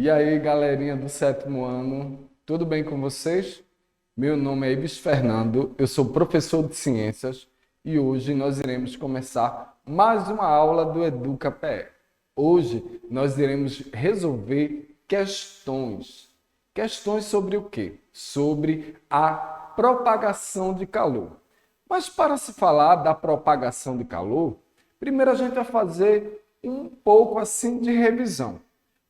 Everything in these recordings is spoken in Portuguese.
E aí, galerinha do sétimo ano, tudo bem com vocês? Meu nome é Ibis Fernando, eu sou professor de ciências e hoje nós iremos começar mais uma aula do Educa PE. Hoje nós iremos resolver questões. Questões sobre o quê? Sobre a propagação de calor. Mas para se falar da propagação de calor, primeiro a gente vai fazer um pouco assim de revisão.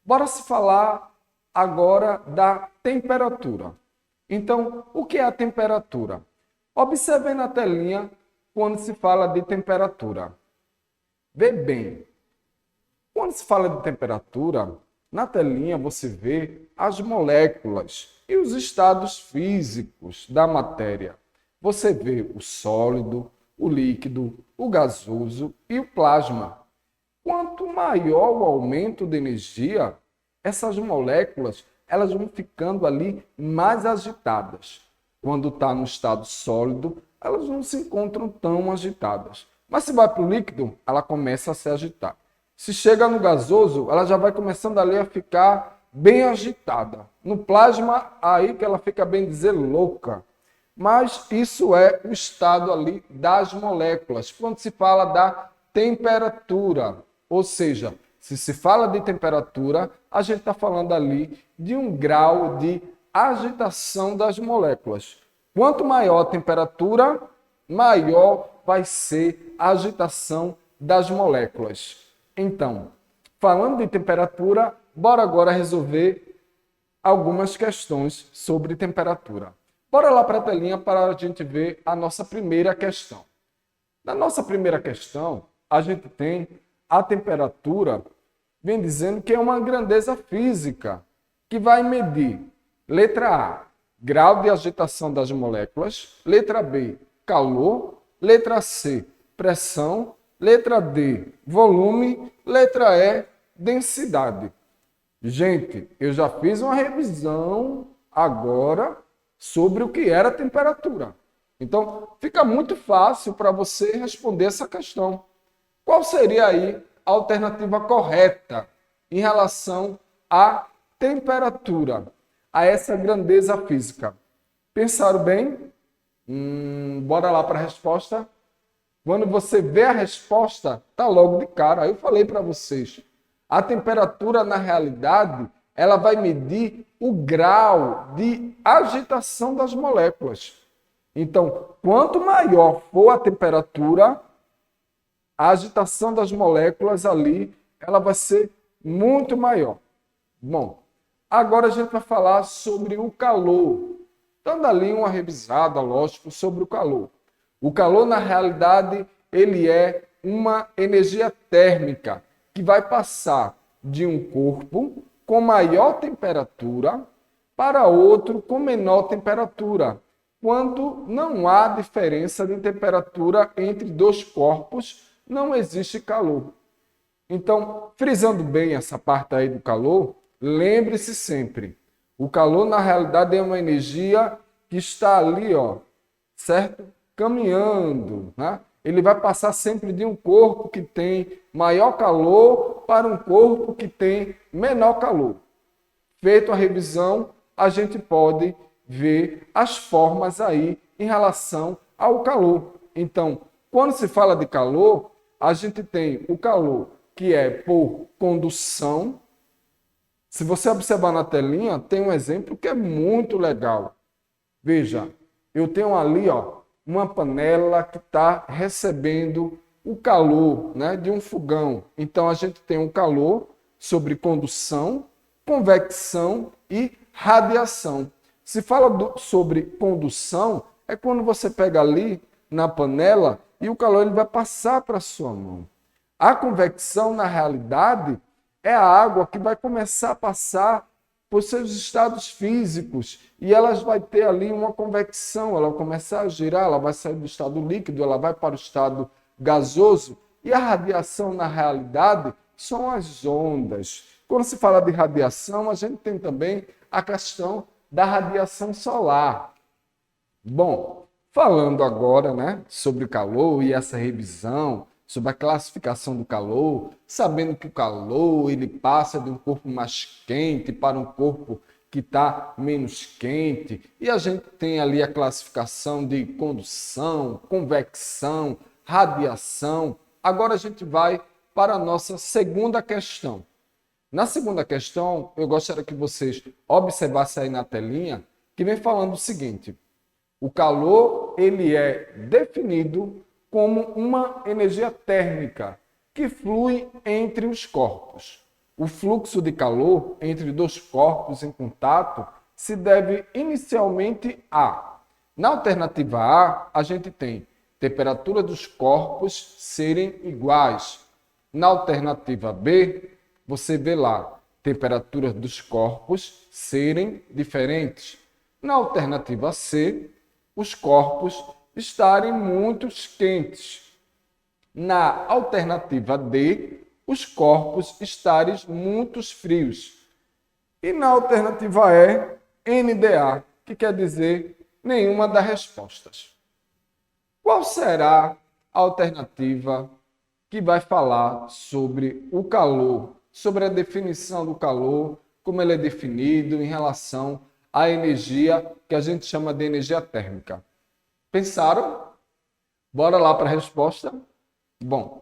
Bora se falar agora da temperatura. Então, o que é a temperatura? Observe na telinha quando se fala de temperatura. Vê bem. Quando se fala de temperatura, na telinha você vê as moléculas e os estados físicos da matéria. Você vê o sólido, o líquido, o gasoso e o plasma. Quanto maior o aumento de energia, essas moléculas elas vão ficando ali mais agitadas. Quando está no estado sólido, elas não se encontram tão agitadas. Mas se vai para o líquido, ela começa a se agitar. Se chega no gasoso, ela já vai começando ali a ficar bem agitada. No plasma, aí que ela fica, bem dizer, louca. Mas isso é o estado ali das moléculas. Quando se fala da temperatura, ou seja, se fala de temperatura, a gente está falando ali de um grau de agitação das moléculas. Quanto maior a temperatura, maior vai ser a agitação das moléculas. Então, falando de temperatura, bora agora resolver algumas questões sobre temperatura. Bora lá para a telinha para a gente ver a nossa primeira questão. Na nossa primeira questão, a gente tem a temperatura, vem dizendo que é uma grandeza física, que vai medir, letra A, grau de agitação das moléculas, letra B, calor, letra C, pressão, letra D, volume, letra E, densidade. Gente, eu já fiz uma revisão agora sobre o que era a temperatura. Então, fica muito fácil para você responder essa questão. Qual seria aí a alternativa correta em relação à temperatura, a essa grandeza física? Pensaram bem? Bora lá para a resposta. Quando você vê a resposta, tá logo de cara. Eu falei para vocês, a temperatura, na realidade, ela vai medir o grau de agitação das moléculas. Então, quanto maior for a temperatura, a agitação das moléculas ali, ela vai ser muito maior. Bom, agora a gente vai falar sobre o calor. Dando ali uma revisada, lógico, sobre o calor. O calor, na realidade, ele é uma energia térmica que vai passar de um corpo com maior temperatura para outro com menor temperatura, quando não há diferença de temperatura entre dois corpos, não existe calor. Então, frisando bem essa parte aí do calor, lembre-se sempre, o calor na realidade é uma energia que está ali, ó, certo? Caminhando, né? Ele vai passar sempre de um corpo que tem maior calor para um corpo que tem menor calor. Feito a revisão, a gente pode ver as formas aí em relação ao calor. Então, quando se fala de calor, a gente tem o calor que é por condução. Se você observar na telinha, tem um exemplo que é muito legal. Veja, eu tenho ali, ó, uma panela que está recebendo o calor, né, de um fogão. Então, a gente tem um calor sobre condução, convecção e radiação. Se fala sobre condução, é quando você pega ali na panela e o calor ele vai passar para a sua mão. A convecção, na realidade, é a água que vai começar a passar por seus estados físicos e elas vai ter ali uma convecção, ela vai começar a girar, ela vai sair do estado líquido, ela vai para o estado gasoso e a radiação, na realidade, são as ondas. Quando se fala de radiação, a gente tem também a questão da radiação solar. Bom, falando agora, né, sobre o calor e essa revisão sobre a classificação do calor, sabendo que o calor ele passa de um corpo mais quente para um corpo que está menos quente, e a gente tem ali a classificação de condução, convecção, radiação. Agora a gente vai para a nossa segunda questão. Na segunda questão, eu gostaria que vocês observassem aí na telinha, que vem falando o seguinte: o calor ele é definido como uma energia térmica que flui entre os corpos. O fluxo de calor entre dois corpos em contato se deve inicialmente a. Na alternativa A, gente tem temperatura dos corpos serem iguais. Na alternativa B, você vê lá temperatura dos corpos serem diferentes. Na alternativa C, os corpos estarem muito quentes. Na alternativa D, os corpos estarem muito frios. E na alternativa E, NDA, que quer dizer nenhuma das respostas. Qual será a alternativa que vai falar sobre o calor, sobre a definição do calor, como ele é definido em relação à energia que a gente chama de energia térmica? Pensaram? Bora lá para a resposta? Bom,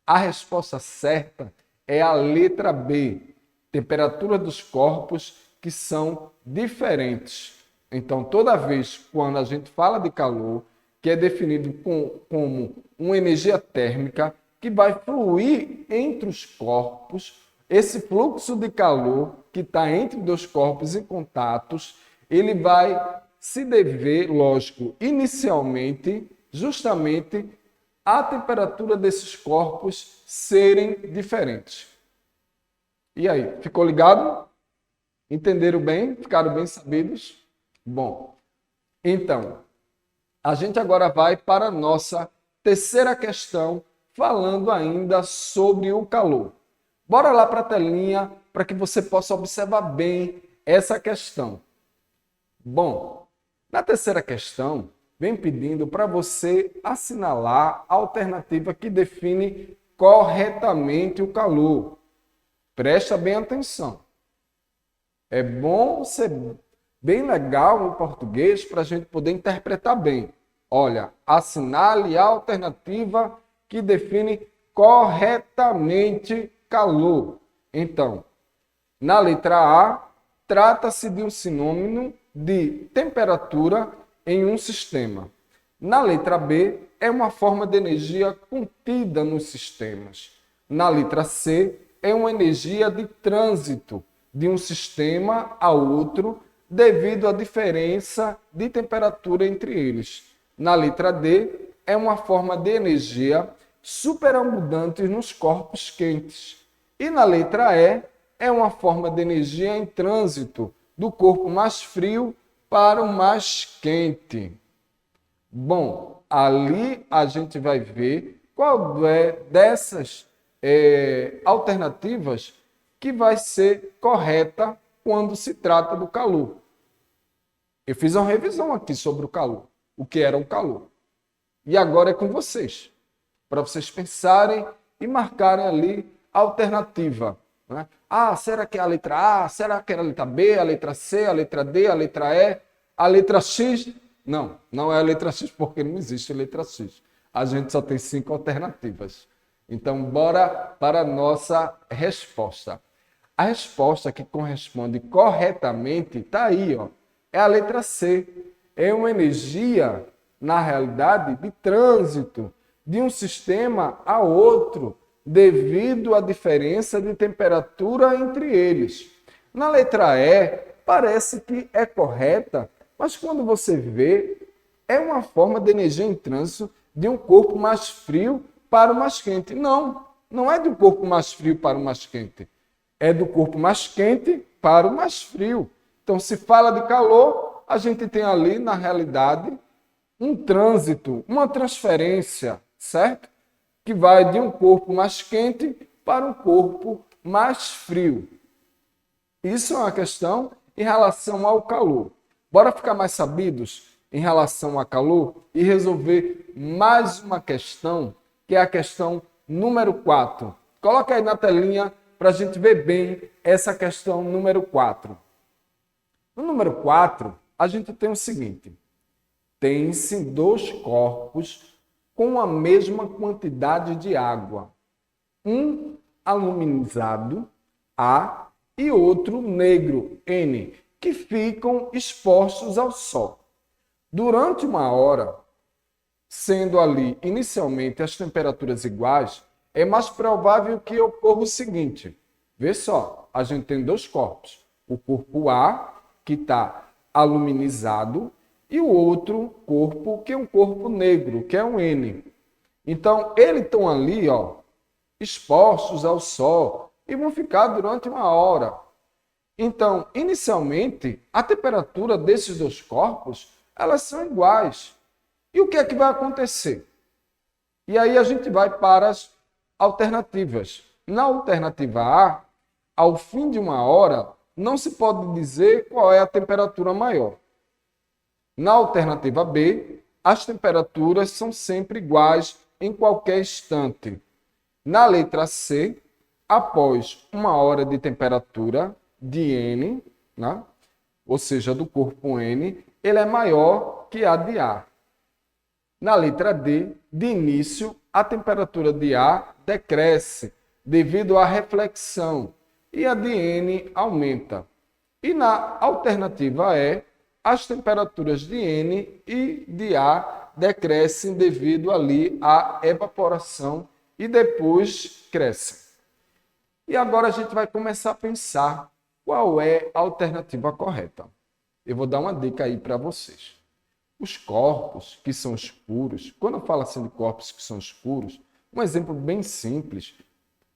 a resposta certa é a letra B, temperatura dos corpos que são diferentes. Então, toda vez quando a gente fala de calor, que é definido como uma energia térmica que vai fluir entre os corpos, esse fluxo de calor que está entre dois corpos em contatos, ele vai se dever, lógico, inicialmente, justamente a temperatura desses corpos serem diferentes. E aí, ficou ligado? Entenderam bem? Ficaram bem sabidos? Bom, então, a gente agora vai para a nossa terceira questão, falando ainda sobre o calor. Bora lá para a telinha para que você possa observar bem essa questão. Bom, na terceira questão, vem pedindo para você assinalar a alternativa que define corretamente o calor. Presta bem atenção. É bom ser bem legal no português para a gente poder interpretar bem. Olha, assinale a alternativa que define corretamente calor. Então, na letra A, trata-se de um sinônimo de temperatura em um sistema. Na letra B, é uma forma de energia contida nos sistemas. Na letra C, é uma energia de trânsito de um sistema a outro devido à diferença de temperatura entre eles. Na letra D, é uma forma de energia superabundante nos corpos quentes. E na letra E, é uma forma de energia em trânsito do corpo mais frio para o mais quente. Bom, ali a gente vai ver qual é dessas alternativas que vai ser correta quando se trata do calor. Eu fiz uma revisão aqui sobre o calor, o que era o calor. E agora é com vocês, para vocês pensarem e marcarem ali a alternativa. Né? Ah, será que é a letra A? Será que é a letra B, a letra C, a letra D, a letra E, a letra X? Não, não é a letra X porque não existe a letra X. A gente só tem 5 alternativas. Então, bora para a nossa resposta. A resposta que corresponde corretamente está aí, ó. É a letra C. É uma energia, na realidade, de trânsito de um sistema a outro, devido à diferença de temperatura entre eles. Na letra E, parece que é correta, mas quando você vê, é uma forma de energia em trânsito de um corpo mais frio para o mais quente. Não, não é do corpo mais frio para o mais quente. É do corpo mais quente para o mais frio. Então, se fala de calor, a gente tem ali, na realidade, um trânsito, uma transferência, certo? Que vai de um corpo mais quente para um corpo mais frio. Isso é uma questão em relação ao calor. Bora ficar mais sabidos em relação ao calor e resolver mais uma questão que é a questão número 4. Coloca aí na telinha para a gente ver bem essa questão número 4. No número 4, a gente tem o seguinte: tem-se dois corpos com a mesma quantidade de água, um aluminizado, A, e outro negro, N, que ficam expostos ao sol. Durante uma hora, sendo ali inicialmente as temperaturas iguais, é mais provável que ocorra o seguinte. Vê só, a gente tem dois corpos. O corpo A, que está aluminizado, e o outro corpo, que é um corpo negro, que é um N. Então, eles estão ali, ó, expostos ao sol e vão ficar durante uma hora. Então, inicialmente, a temperatura desses dois corpos, elas são iguais. E o que é que vai acontecer? E aí a gente vai para as alternativas. Na alternativa A, ao fim de uma hora, não se pode dizer qual é a temperatura maior. Na alternativa B, as temperaturas são sempre iguais em qualquer instante. Na letra C, após uma hora de temperatura de N, né? Ou seja, do corpo N, ele é maior que a de A. Na letra D, de início, a temperatura de A decresce devido à reflexão e a de N aumenta. E na alternativa E, as temperaturas de N e de A decrescem devido ali à evaporação e depois crescem. E agora a gente vai começar a pensar qual é a alternativa correta. Eu vou dar uma dica aí para vocês. Os corpos que são escuros, quando eu falo assim de corpos que são escuros, um exemplo bem simples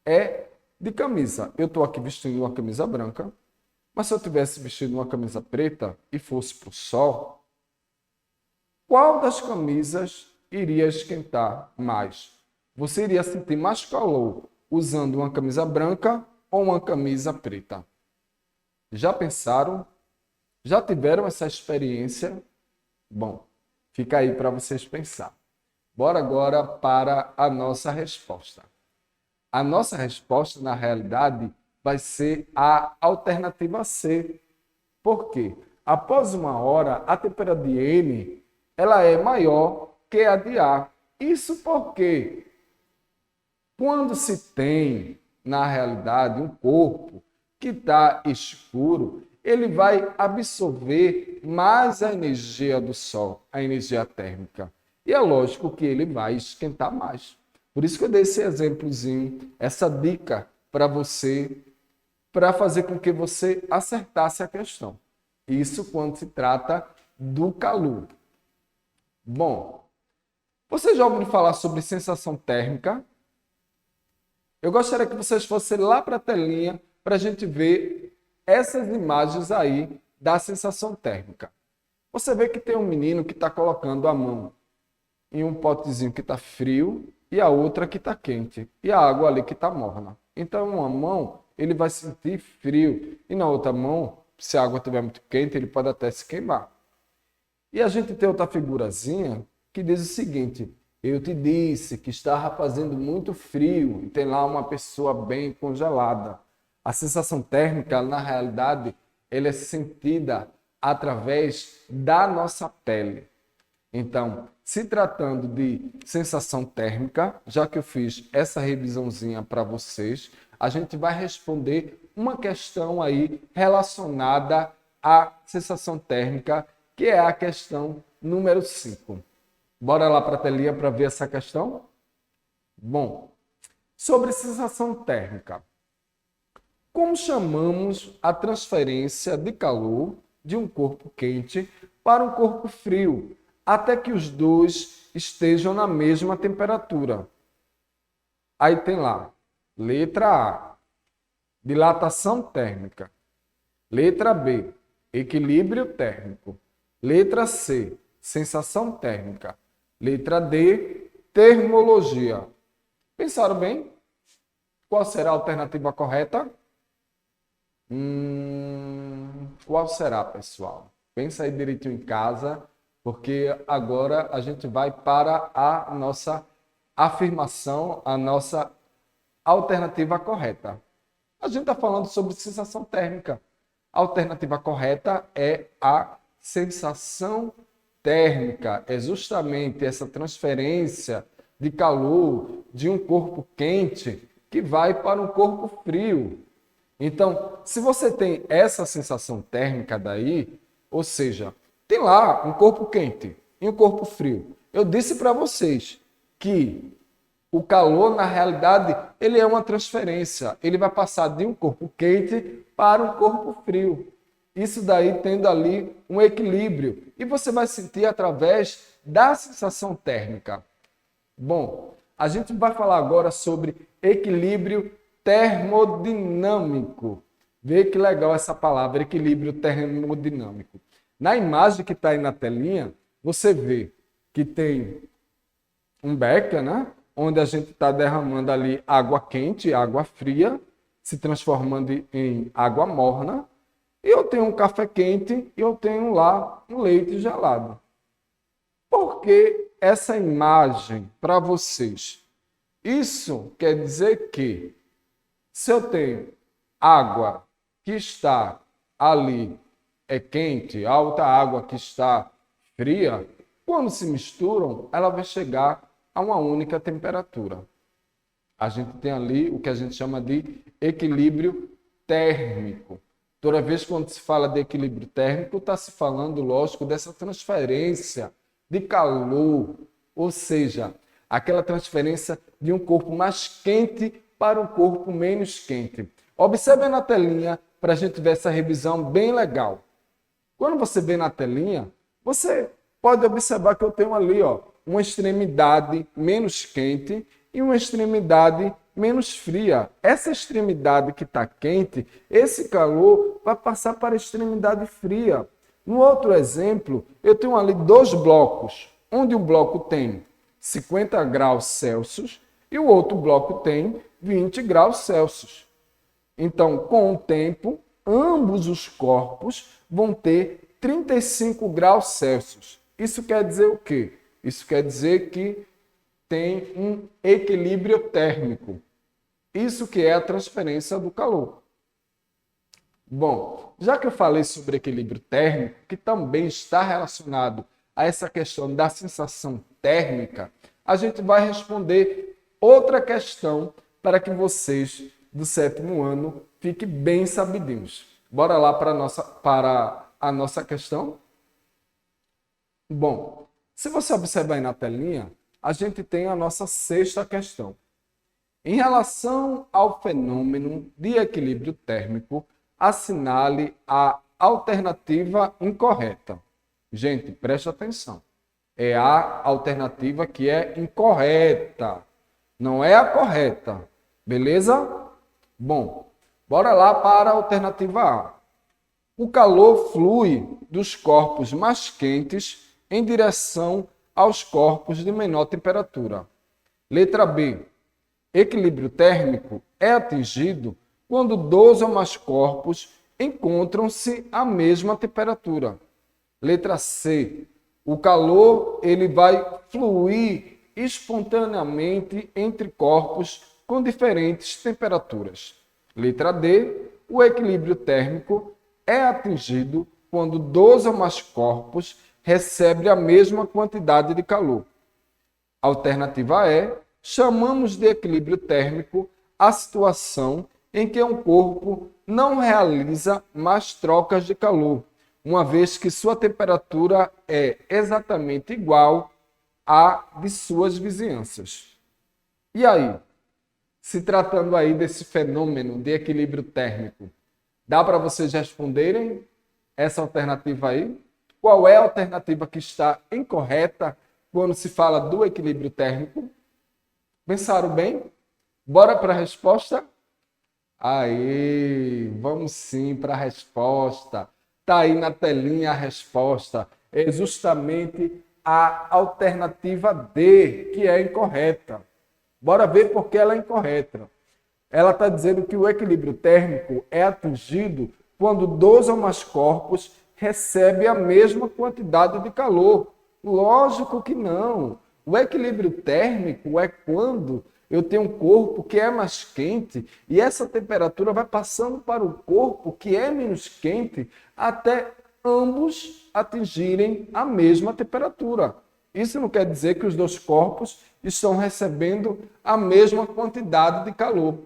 é de camisa. Eu estou aqui vestindo uma camisa branca, mas se eu tivesse vestido uma camisa preta e fosse para o sol, qual das camisas iria esquentar mais? Você iria sentir mais calor usando uma camisa branca ou uma camisa preta? Já pensaram? Já tiveram essa experiência? Bom, fica aí para vocês pensar. Bora agora para a nossa resposta. A nossa resposta, na realidade, vai ser a alternativa C. Por quê? Após uma hora, a temperatura de N ela é maior que a de A. Isso porque quando se tem, na realidade, um corpo que está escuro, ele vai absorver mais a energia do Sol, a energia térmica. E é lógico que ele vai esquentar mais. Por isso que eu dei esse exemplozinho, essa dica para você, para fazer com que você acertasse a questão. Isso quando se trata do calor. Bom, você já ouviu falar sobre sensação térmica? Eu gostaria que vocês fossem lá para a telinha para a gente ver essas imagens aí da sensação térmica. Você vê que tem um menino que está colocando a mão em um potezinho que está frio e a outra que está quente. E a água ali que está morna. Então, uma mão ele vai sentir frio e na outra mão, se a água estiver muito quente, ele pode até se queimar. E a gente tem outra figurazinha que diz o seguinte: eu te disse que estava fazendo muito frio e tem lá uma pessoa bem congelada. A sensação térmica, na realidade, ela é sentida através da nossa pele. Então, se tratando de sensação térmica, já que eu fiz essa revisãozinha para vocês, a gente vai responder uma questão aí relacionada à sensação térmica, que é a questão número 5. Bora lá para a telinha para ver essa questão? Bom, sobre sensação térmica. Como chamamos a transferência de calor de um corpo quente para um corpo frio, até que os dois estejam na mesma temperatura? Aí tem lá, letra A, dilatação térmica. Letra B, equilíbrio térmico. Letra C, sensação térmica. Letra D, termologia. Pensaram bem? Qual será a alternativa correta? Qual será, pessoal? Pensa aí direitinho em casa, porque agora a gente vai para a nossa afirmação, a nossa alternativa correta. A gente está falando sobre sensação térmica. A alternativa correta é a sensação térmica. É justamente essa transferência de calor de um corpo quente que vai para um corpo frio. Então, se você tem essa sensação térmica daí, ou seja, tem lá um corpo quente e um corpo frio. Eu disse para vocês que o calor, na realidade, ele é uma transferência. Ele vai passar de um corpo quente para um corpo frio. Isso daí tendo ali um equilíbrio. E você vai sentir através da sensação térmica. Bom, a gente vai falar agora sobre equilíbrio termodinâmico. Vê que legal essa palavra, equilíbrio termodinâmico. Na imagem que está aí na telinha, você vê que tem um becker, né? Onde a gente está derramando ali água quente, água fria, se transformando em água morna. E eu tenho um café quente e eu tenho lá um leite gelado. Por que essa imagem para vocês? Isso quer dizer que se eu tenho água que está ali quente, alta água que está fria, quando se misturam, ela vai chegar a uma única temperatura. A gente tem ali o que a gente chama de equilíbrio térmico. Toda vez quando se fala de equilíbrio térmico, está se falando, lógico, dessa transferência de calor, ou seja, aquela transferência de um corpo mais quente para um corpo menos quente. Observe na telinha para a gente ver essa revisão bem legal. Quando você vê na telinha, você pode observar que eu tenho ali, uma extremidade menos quente e uma extremidade menos fria. Essa extremidade que está quente, esse calor vai passar para a extremidade fria. No outro exemplo, eu tenho ali dois blocos, onde um bloco tem 50 graus Celsius e o outro bloco tem 20 graus Celsius. Então, com o tempo, ambos os corpos vão ter 35 graus Celsius. Isso quer dizer o quê? Isso quer dizer que tem um equilíbrio térmico. Isso que é a transferência do calor. Bom, já que eu falei sobre equilíbrio térmico, que também está relacionado a essa questão da sensação térmica, a gente vai responder outra questão para que vocês do 7º ano fiquem bem sabidinhos. Bora lá para a nossa questão? Bom, se você observar aí na telinha, a gente tem a nossa 6ª questão. Em relação ao fenômeno de equilíbrio térmico, assinale a alternativa incorreta. Gente, preste atenção. É a alternativa que é incorreta, não é a correta. Beleza? Bom, bora lá para a alternativa A. O calor flui dos corpos mais quentes em direção aos corpos de menor temperatura. Letra B. Equilíbrio térmico é atingido quando 2 ou mais corpos encontram-se à mesma temperatura. Letra C. O calor ele vai fluir espontaneamente entre corpos com diferentes temperaturas. Letra D. O equilíbrio térmico é atingido quando 2 ou mais corpos recebem a mesma quantidade de calor. Alternativa E. Chamamos de equilíbrio térmico a situação em que um corpo não realiza mais trocas de calor, uma vez que sua temperatura é exatamente igual à de suas vizinhanças. E aí, se tratando aí desse fenômeno de equilíbrio térmico, dá para vocês responderem essa alternativa aí? Qual é a alternativa que está incorreta quando se fala do equilíbrio térmico? Pensaram bem? Bora para a resposta? Aí, vamos sim para a resposta. Está aí na telinha a resposta. É justamente a alternativa D, que é incorreta. Bora ver por que ela é incorreta. Ela está dizendo que o equilíbrio térmico é atingido quando 2 ou mais corpos recebem a mesma quantidade de calor. Lógico que não. O equilíbrio térmico é quando eu tenho um corpo que é mais quente e essa temperatura vai passando para o corpo que é menos quente até ambos atingirem a mesma temperatura. Isso não quer dizer que os dois corpos estão recebendo a mesma quantidade de calor.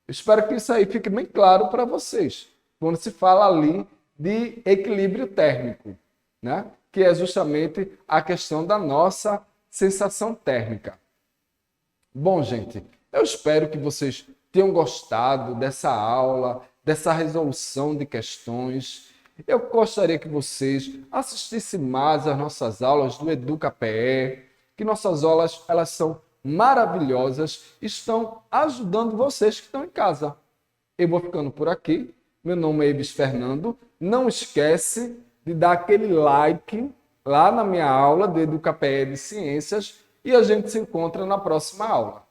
Espero que isso aí fique bem claro para vocês, quando se fala ali de equilíbrio térmico, né? Que é justamente a questão da nossa sensação térmica. Bom, gente, eu espero que vocês tenham gostado dessa aula, dessa resolução de questões. Eu gostaria que vocês assistissem mais às nossas aulas do EducaPE, que nossas aulas elas são maravilhosas, estão ajudando vocês que estão em casa. Eu vou ficando por aqui. Meu nome é Ibis Fernando. Não esquece de dar aquele like lá na minha aula do EducaPE de Ciências e a gente se encontra na próxima aula.